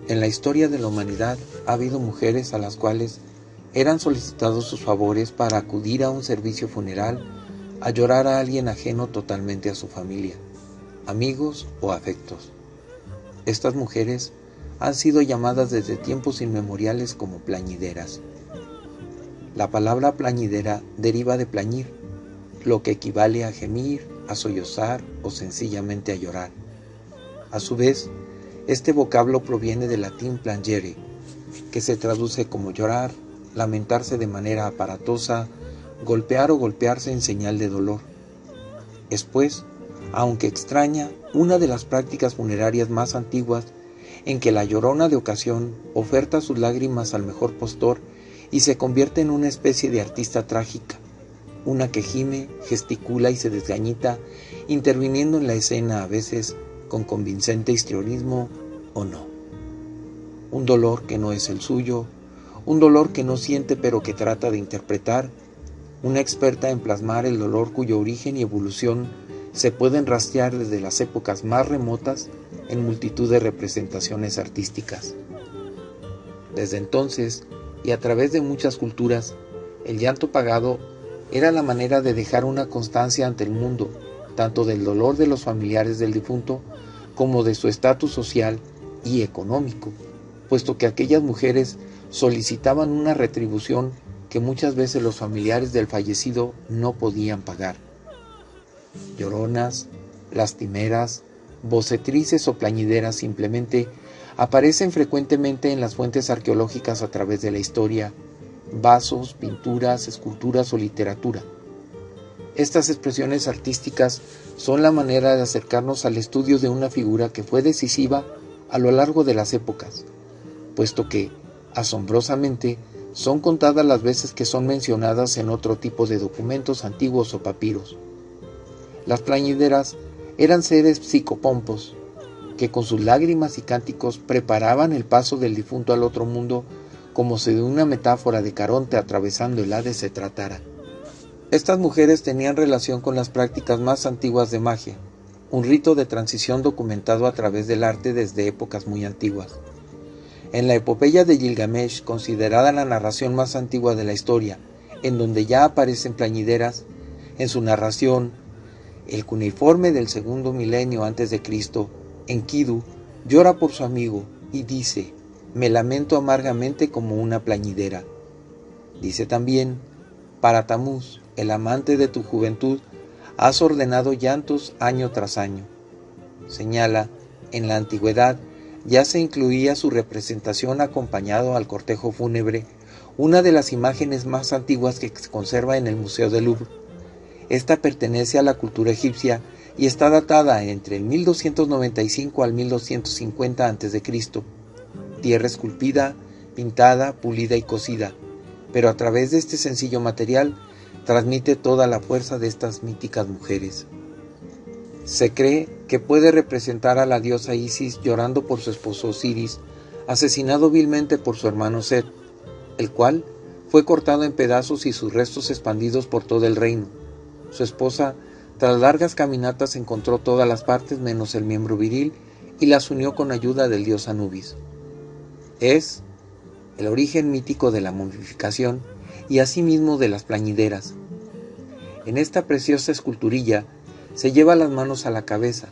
En la historia de la humanidad ha habido mujeres a las cuales eran solicitados sus favores para acudir a un servicio funeral, a llorar a alguien ajeno totalmente a su familia, amigos o afectos. Estas mujeres han sido llamadas desde tiempos inmemoriales como plañideras. La palabra plañidera deriva de plañir, lo que equivale a gemir, a sollozar o sencillamente a llorar. A su vez, este vocablo proviene del latín plangere, que se traduce como llorar, lamentarse de manera aparatosa, golpear o golpearse en señal de dolor. Es pues, aunque extraña, una de las prácticas funerarias más antiguas en que la llorona de ocasión oferta sus lágrimas al mejor postor y se convierte en una especie de artista trágica, una que gime, gesticula y se desgañita, interviniendo en la escena a veces con convincente histrionismo o no. Un dolor que no es el suyo, un dolor que no siente pero que trata de interpretar, una experta en plasmar el dolor cuyo origen y evolución se pueden rastrear desde las épocas más remotas en multitud de representaciones artísticas. Desde entonces, y a través de muchas culturas, el llanto pagado era la manera de dejar una constancia ante el mundo, tanto del dolor de los familiares del difunto, como de su estatus social y económico, puesto que aquellas mujeres solicitaban una retribución que muchas veces los familiares del fallecido no podían pagar. Lloronas, lastimeras, vocetrices o plañideras simplemente aparecen frecuentemente en las fuentes arqueológicas a través de la historia, vasos, pinturas, esculturas o literatura. Estas expresiones artísticas son la manera de acercarnos al estudio de una figura que fue decisiva a lo largo de las épocas, puesto que, asombrosamente, son contadas las veces que son mencionadas en otro tipo de documentos antiguos o papiros. Las plañideras eran seres psicopompos, que con sus lágrimas y cánticos preparaban el paso del difunto al otro mundo, como si de una metáfora de Caronte atravesando el Hades se tratara. Estas mujeres tenían relación con las prácticas más antiguas de magia, un rito de transición documentado a través del arte desde épocas muy antiguas. En la epopeya de Gilgamesh, considerada la narración más antigua de la historia, en donde ya aparecen plañideras, en su narración, el cuneiforme del segundo milenio antes de Cristo, Enkidu, llora por su amigo y dice: «Me lamento amargamente como una plañidera». Dice también: «Para Tamuz, el amante de tu juventud, has ordenado llantos año tras año». Señala, en la antigüedad ya se incluía su representación acompañado al cortejo fúnebre, una de las imágenes más antiguas que se conserva en el Museo del Louvre. Esta pertenece a la cultura egipcia y está datada entre el 1295 al 1250 a.C., tierra esculpida, pintada, pulida y cocida, pero a través de este sencillo material transmite toda la fuerza de estas míticas mujeres. Se cree que puede representar a la diosa Isis llorando por su esposo Osiris, asesinado vilmente por su hermano Set, el cual fue cortado en pedazos y sus restos expandidos por todo el reino. Su esposa, tras largas caminatas, encontró todas las partes menos el miembro viril y las unió con ayuda del dios Anubis. Es el origen mítico de la momificación y asimismo de las plañideras. En esta preciosa esculturilla se lleva las manos a la cabeza.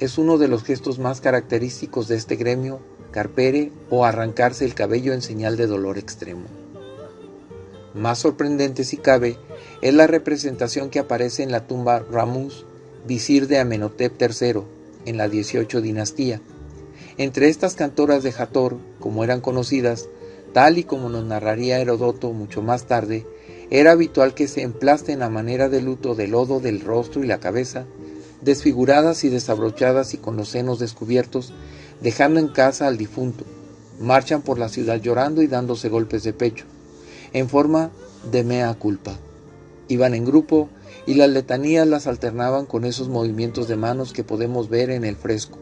Es uno de los gestos más característicos de este gremio, carpere o arrancarse el cabello en señal de dolor extremo. Más sorprendente, si cabe, es la representación que aparece en la tumba Ramuz, visir de Amenhotep III, en la 18 dinastía. Entre estas cantoras de Hathor, como eran conocidas, tal y como nos narraría Heródoto mucho más tarde, era habitual que se emplasten a manera de luto de lodo del rostro y la cabeza, desfiguradas y desabrochadas y con los senos descubiertos, dejando en casa al difunto. Marchan por la ciudad llorando y dándose golpes de pecho, en forma de mea culpa. Iban en grupo y las letanías las alternaban con esos movimientos de manos que podemos ver en el fresco.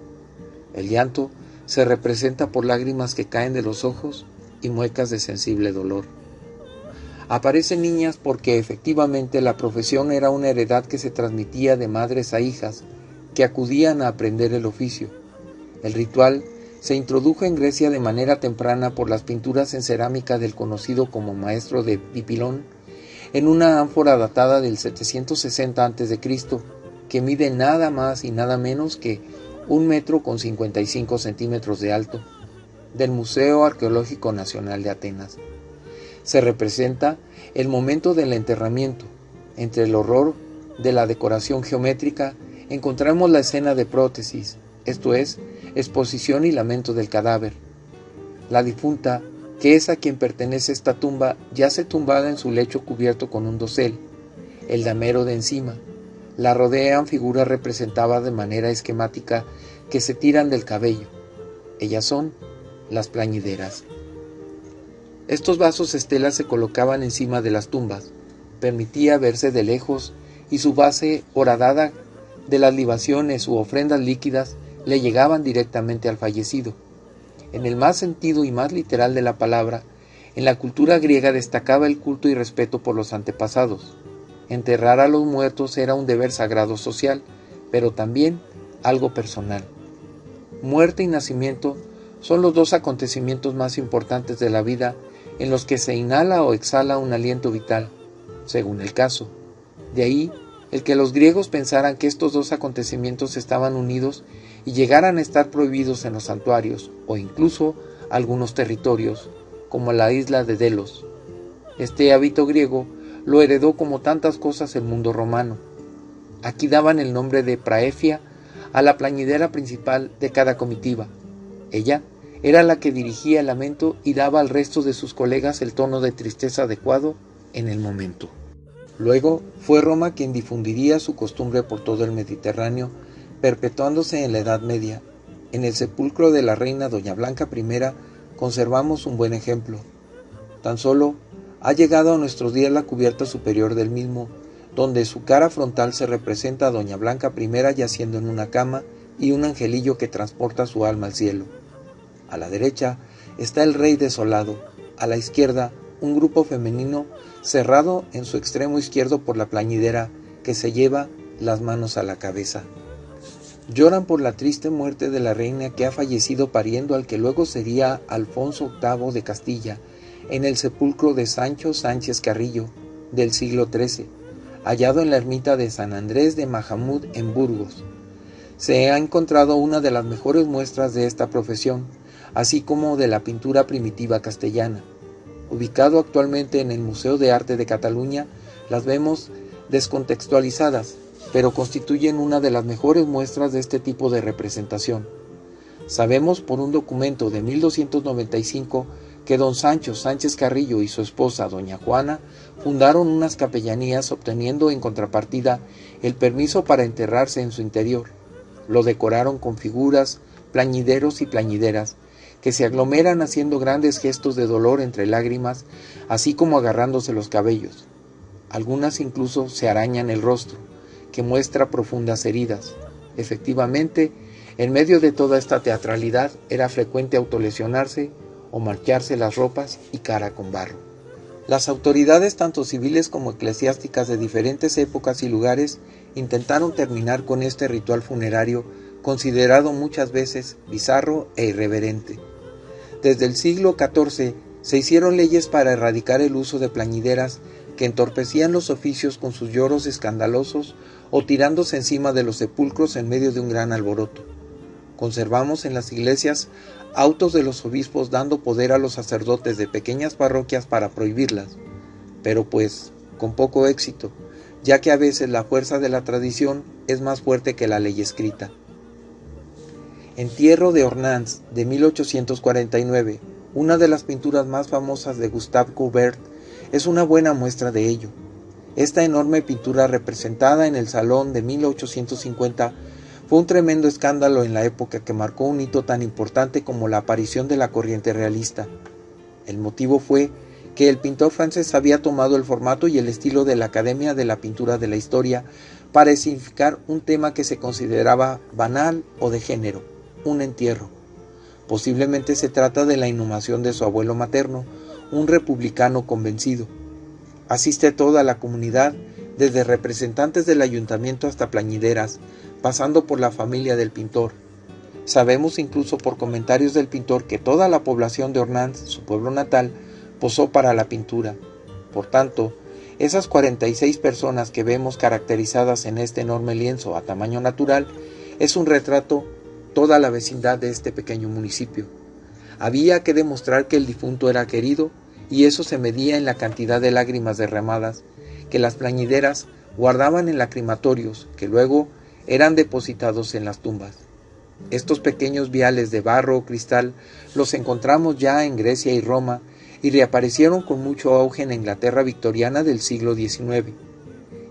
El llanto se representa por lágrimas que caen de los ojos y muecas de sensible dolor. Aparecen niñas porque efectivamente la profesión era una heredad que se transmitía de madres a hijas que acudían a aprender el oficio. El ritual se introdujo en Grecia de manera temprana por las pinturas en cerámica del conocido como maestro de Dipilón, en una ánfora datada del 760 a.C., que mide nada más y nada menos que 1 metro con 55 centímetros de alto, del Museo Arqueológico Nacional de Atenas. Se representa el momento del enterramiento. Entre el horror de la decoración geométrica encontramos la escena de prótesis, esto es, exposición y lamento del cadáver. La difunta, que es a quien pertenece esta tumba, yace tumbada en su lecho cubierto con un dosel, el damero de encima. La rodean figuras representadas de manera esquemática que se tiran del cabello. Ellas son las plañideras. Estos vasos estelas se colocaban encima de las tumbas, permitía verse de lejos y su base horadada de las libaciones u ofrendas líquidas le llegaban directamente al fallecido. En el más sentido y más literal de la palabra, en la cultura griega destacaba el culto y respeto por los antepasados. Enterrar a los muertos era un deber sagrado social, pero también algo personal. Muerte y nacimiento son los dos acontecimientos más importantes de la vida en los que se inhala o exhala un aliento vital, según el caso. De ahí el que los griegos pensaran que estos dos acontecimientos estaban unidos y llegaran a estar prohibidos en los santuarios o incluso algunos territorios, como la isla de Delos. Este hábito griego lo heredó como tantas cosas el mundo romano. Aquí daban el nombre de praefia a la plañidera principal de cada comitiva. Ella era la que dirigía el lamento y daba al resto de sus colegas el tono de tristeza adecuado en el momento. Luego fue Roma quien difundiría su costumbre por todo el Mediterráneo, perpetuándose en la Edad Media. En el sepulcro de la reina Doña Blanca I conservamos un buen ejemplo. Tan solo ha llegado a nuestros días la cubierta superior del mismo, donde su cara frontal se representa a Doña Blanca I yaciendo en una cama y un angelillo que transporta su alma al cielo. A la derecha está el rey desolado, a la izquierda un grupo femenino cerrado en su extremo izquierdo por la plañidera que se lleva las manos a la cabeza. Lloran por la triste muerte de la reina que ha fallecido pariendo al que luego sería Alfonso VIII de Castilla, en el sepulcro de Sancho Sánchez Carrillo, del siglo XIII, hallado en la ermita de San Andrés de Mahamud en Burgos. Se ha encontrado una de las mejores muestras de esta profesión, así como de la pintura primitiva castellana. Ubicado actualmente en el Museo de Arte de Cataluña, las vemos descontextualizadas, pero constituyen una de las mejores muestras de este tipo de representación. Sabemos por un documento de 1295 que don Sancho Sánchez Carrillo y su esposa doña Juana fundaron unas capellanías obteniendo en contrapartida el permiso para enterrarse en su interior. Lo decoraron con figuras, plañideros y plañideras, que se aglomeran haciendo grandes gestos de dolor entre lágrimas, así como agarrándose los cabellos. Algunas incluso se arañan el rostro, que muestra profundas heridas. Efectivamente, en medio de toda esta teatralidad era frecuente autolesionarse o marcharse las ropas y cara con barro. Las autoridades, tanto civiles como eclesiásticas de diferentes épocas y lugares, intentaron terminar con este ritual funerario, considerado muchas veces bizarro e irreverente. Desde el siglo XIV se hicieron leyes para erradicar el uso de plañideras que entorpecían los oficios con sus lloros escandalosos o tirándose encima de los sepulcros en medio de un gran alboroto. Conservamos en las iglesias autos de los obispos dando poder a los sacerdotes de pequeñas parroquias para prohibirlas, pero pues con poco éxito, ya que a veces la fuerza de la tradición es más fuerte que la ley escrita. Entierro de Ornans, de 1849, una de las pinturas más famosas de Gustave Courbet, es una buena muestra de ello. Esta enorme pintura representada en el Salón de 1850 Fue un tremendo escándalo en la época que marcó un hito tan importante como la aparición de la corriente realista. El motivo fue que el pintor francés había tomado el formato y el estilo de la Academia de la Pintura de la Historia para escenificar un tema que se consideraba banal o de género, un entierro. Posiblemente se trata de la inhumación de su abuelo materno, un republicano convencido. Asiste toda la comunidad, desde representantes del ayuntamiento hasta plañideras, pasando por la familia del pintor. Sabemos incluso por comentarios del pintor que toda la población de Ornans, su pueblo natal, posó para la pintura. Por tanto, esas 46 personas que vemos caracterizadas en este enorme lienzo a tamaño natural es un retrato toda la vecindad de este pequeño municipio. Había que demostrar que el difunto era querido y eso se medía en la cantidad de lágrimas derramadas que las plañideras guardaban en lacrimatorios que luego eran depositados en las tumbas. Estos pequeños viales de barro o cristal los encontramos ya en Grecia y Roma y reaparecieron con mucho auge en la Inglaterra victoriana del siglo XIX.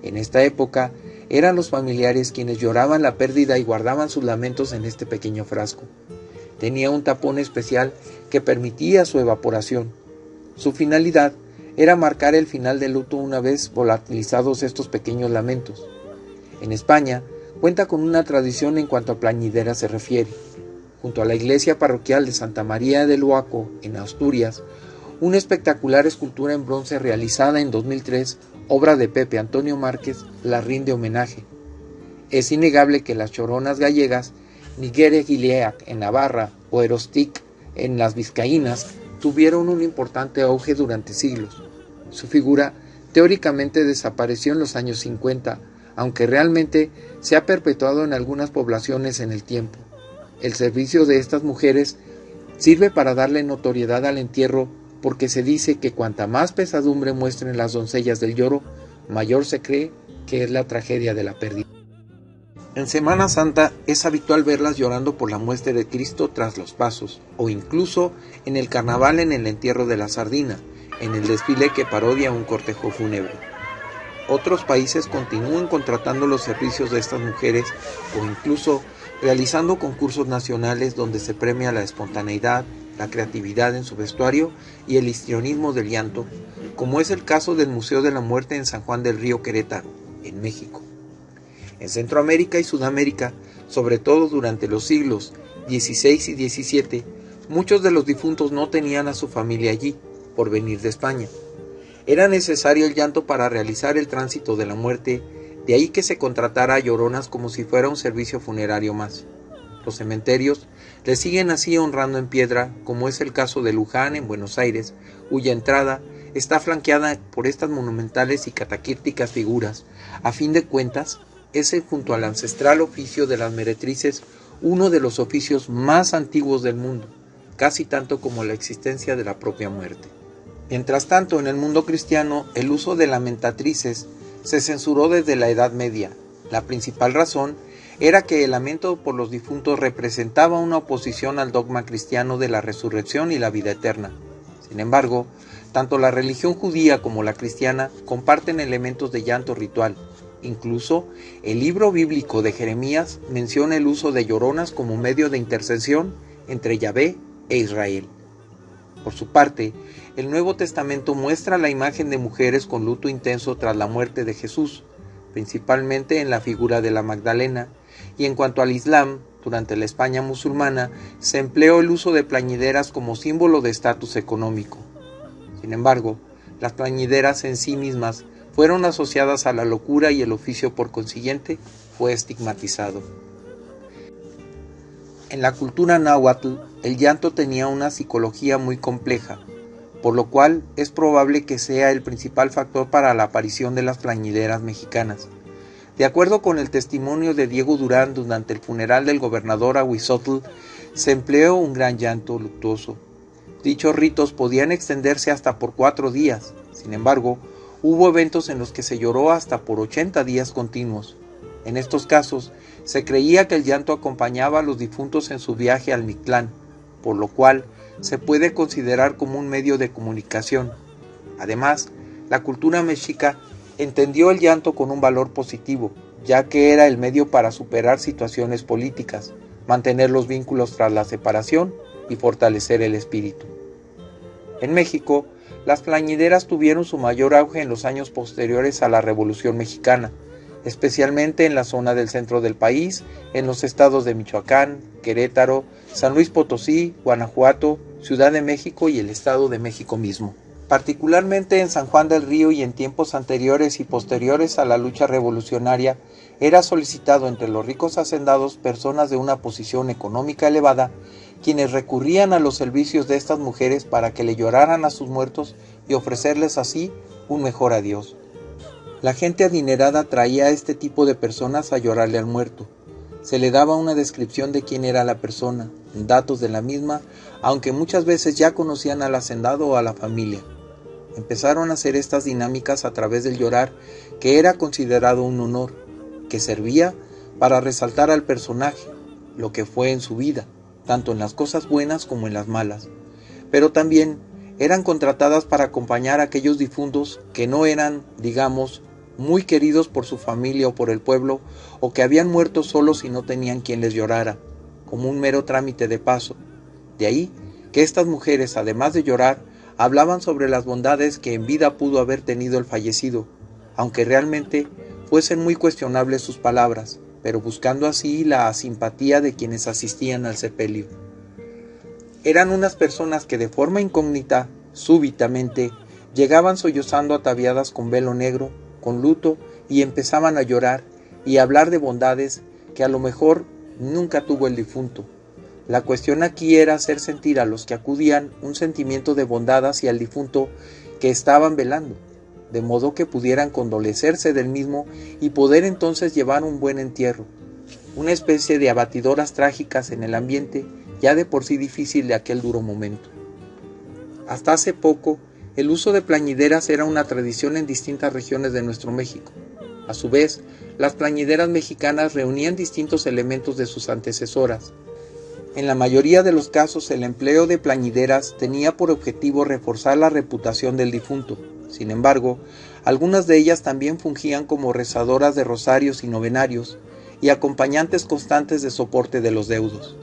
En esta época eran los familiares quienes lloraban la pérdida y guardaban sus lamentos en este pequeño frasco. Tenía un tapón especial que permitía su evaporación. Su finalidad era marcar el final del luto una vez volatilizados estos pequeños lamentos. En España cuenta con una tradición en cuanto a plañidera se refiere. Junto a la iglesia parroquial de Santa María del Huaco, en Asturias, una espectacular escultura en bronce realizada en 2003, obra de Pepe Antonio Márquez, la rinde homenaje. Es innegable que las choronas gallegas, Niguere Gileac en Navarra o Erostic en las Vizcaínas, tuvieron un importante auge durante siglos. Su figura teóricamente desapareció en los años 50, aunque realmente se ha perpetuado en algunas poblaciones en el tiempo. El servicio de estas mujeres sirve para darle notoriedad al entierro porque se dice que cuanta más pesadumbre muestren las doncellas del lloro, mayor se cree que es la tragedia de la pérdida. En Semana Santa es habitual verlas llorando por la muerte de Cristo tras los pasos, o incluso en el carnaval en el entierro de la sardina, en el desfile que parodia un cortejo fúnebre. Otros países continúan contratando los servicios de estas mujeres o incluso realizando concursos nacionales donde se premia la espontaneidad, la creatividad en su vestuario y el histrionismo del llanto, como es el caso del Museo de la Muerte en San Juan del Río, Querétaro, en México. En Centroamérica y Sudamérica, sobre todo durante los siglos XVI y XVII, muchos de los difuntos no tenían a su familia allí, por venir de España. Era necesario el llanto para realizar el tránsito de la muerte, de ahí que se contratara a lloronas como si fuera un servicio funerario más. Los cementerios le siguen así honrando en piedra, como es el caso de Luján en Buenos Aires, cuya entrada está flanqueada por estas monumentales y cataquírticas figuras. A fin de cuentas, es junto al ancestral oficio de las meretrices uno de los oficios más antiguos del mundo, casi tanto como la existencia de la propia muerte. Mientras tanto, en el mundo cristiano, el uso de lamentatrices se censuró desde la Edad Media. La principal razón era que el lamento por los difuntos representaba una oposición al dogma cristiano de la resurrección y la vida eterna. Sin embargo, tanto la religión judía como la cristiana comparten elementos de llanto ritual. Incluso, el libro bíblico de Jeremías menciona el uso de lloronas como medio de intercesión entre Yahvé e Israel. Por su parte, el Nuevo Testamento muestra la imagen de mujeres con luto intenso tras la muerte de Jesús, principalmente en la figura de la Magdalena, y en cuanto al Islam, durante la España musulmana, se empleó el uso de plañideras como símbolo de estatus económico. Sin embargo, las plañideras en sí mismas fueron asociadas a la locura y el oficio por consiguiente fue estigmatizado. En la cultura náhuatl, el llanto tenía una psicología muy compleja, por lo cual es probable que sea el principal factor para la aparición de las plañideras mexicanas. De acuerdo con el testimonio de Diego Durán durante el funeral del gobernador Ahuizotl, se empleó un gran llanto luctuoso. Dichos ritos podían extenderse hasta por 4 días, sin embargo, hubo eventos en los que se lloró hasta por 80 días continuos. En estos casos, se creía que el llanto acompañaba a los difuntos en su viaje al Mictlán, por lo cual se puede considerar como un medio de comunicación. Además, la cultura mexica entendió el llanto con un valor positivo, ya que era el medio para superar situaciones políticas, mantener los vínculos tras la separación y fortalecer el espíritu. En México, las plañideras tuvieron su mayor auge en los años posteriores a la Revolución Mexicana, especialmente en la zona del centro del país, en los estados de Michoacán, Querétaro, San Luis Potosí, Guanajuato, Ciudad de México y el Estado de México mismo. Particularmente en San Juan del Río y en tiempos anteriores y posteriores a la lucha revolucionaria, era solicitado entre los ricos hacendados personas de una posición económica elevada, quienes recurrían a los servicios de estas mujeres para que le lloraran a sus muertos y ofrecerles así un mejor adiós. La gente adinerada traía a este tipo de personas a llorarle al muerto. Se le daba una descripción de quién era la persona, datos de la misma, aunque muchas veces ya conocían al hacendado o a la familia. Empezaron a hacer estas dinámicas a través del llorar, que era considerado un honor, que servía para resaltar al personaje, lo que fue en su vida, tanto en las cosas buenas como en las malas. Pero también eran contratadas para acompañar a aquellos difuntos que no eran, digamos, muy queridos por su familia o por el pueblo, o que habían muerto solos y no tenían quien les llorara, como un mero trámite de paso. De ahí que estas mujeres, además de llorar, hablaban sobre las bondades que en vida pudo haber tenido el fallecido, aunque realmente fuesen muy cuestionables sus palabras, pero buscando así la simpatía de quienes asistían al sepelio. Eran unas personas que de forma incógnita, súbitamente, llegaban sollozando ataviadas con velo negro, con luto, y empezaban a llorar y a hablar de bondades que a lo mejor nunca tuvo el difunto. La cuestión aquí era hacer sentir a los que acudían un sentimiento de bondad hacia el difunto que estaban velando, de modo que pudieran condolecerse del mismo y poder entonces llevar un buen entierro, una especie de abatidoras trágicas en el ambiente ya de por sí difícil de aquel duro momento. Hasta hace poco, el uso de plañideras era una tradición en distintas regiones de nuestro México. A su vez, las plañideras mexicanas reunían distintos elementos de sus antecesoras. En la mayoría de los casos, el empleo de plañideras tenía por objetivo reforzar la reputación del difunto. Sin embargo, algunas de ellas también fungían como rezadoras de rosarios y novenarios y acompañantes constantes de soporte de los deudos.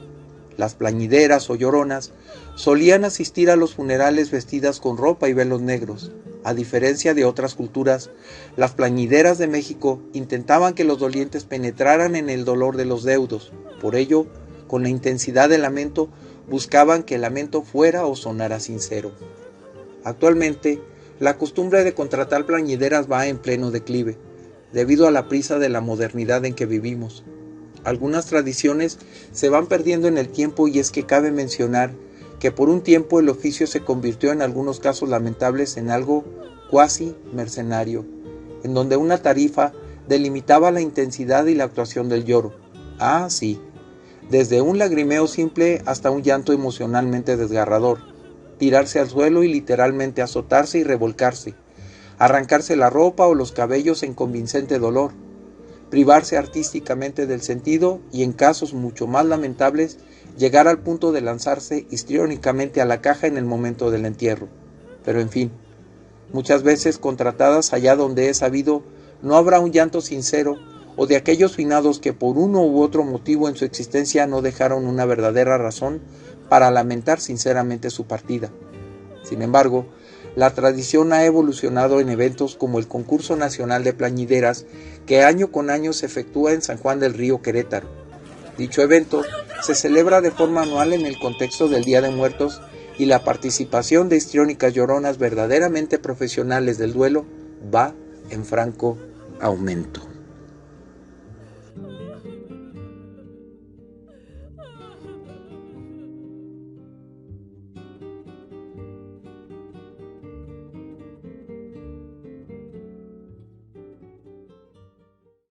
Las plañideras o lloronas solían asistir a los funerales vestidas con ropa y velos negros. A diferencia de otras culturas, las plañideras de México intentaban que los dolientes penetraran en el dolor de los deudos. Por ello, con la intensidad del lamento, buscaban que el lamento fuera o sonara sincero. Actualmente, la costumbre de contratar plañideras va en pleno declive, debido a la prisa de la modernidad en que vivimos. Algunas tradiciones se van perdiendo en el tiempo, y es que cabe mencionar que por un tiempo el oficio se convirtió en algunos casos lamentables en algo cuasi mercenario, en donde una tarifa delimitaba la intensidad y la actuación del lloro. Ah, sí, desde un lagrimeo simple hasta un llanto emocionalmente desgarrador, tirarse al suelo y literalmente azotarse y revolcarse, arrancarse la ropa o los cabellos en convincente dolor, privarse artísticamente del sentido y, en casos mucho más lamentables, llegar al punto de lanzarse histriónicamente a la caja en el momento del entierro. Pero en fin, muchas veces contratadas allá donde es sabido, no habrá un llanto sincero, o de aquellos finados que por uno u otro motivo en su existencia no dejaron una verdadera razón para lamentar sinceramente su partida. Sin embargo, la tradición ha evolucionado en eventos como el Concurso Nacional de Plañideras, que año con año se efectúa en San Juan del Río, Querétaro. Dicho evento se celebra de forma anual en el contexto del Día de Muertos, y la participación de histriónicas lloronas verdaderamente profesionales del duelo va en franco aumento.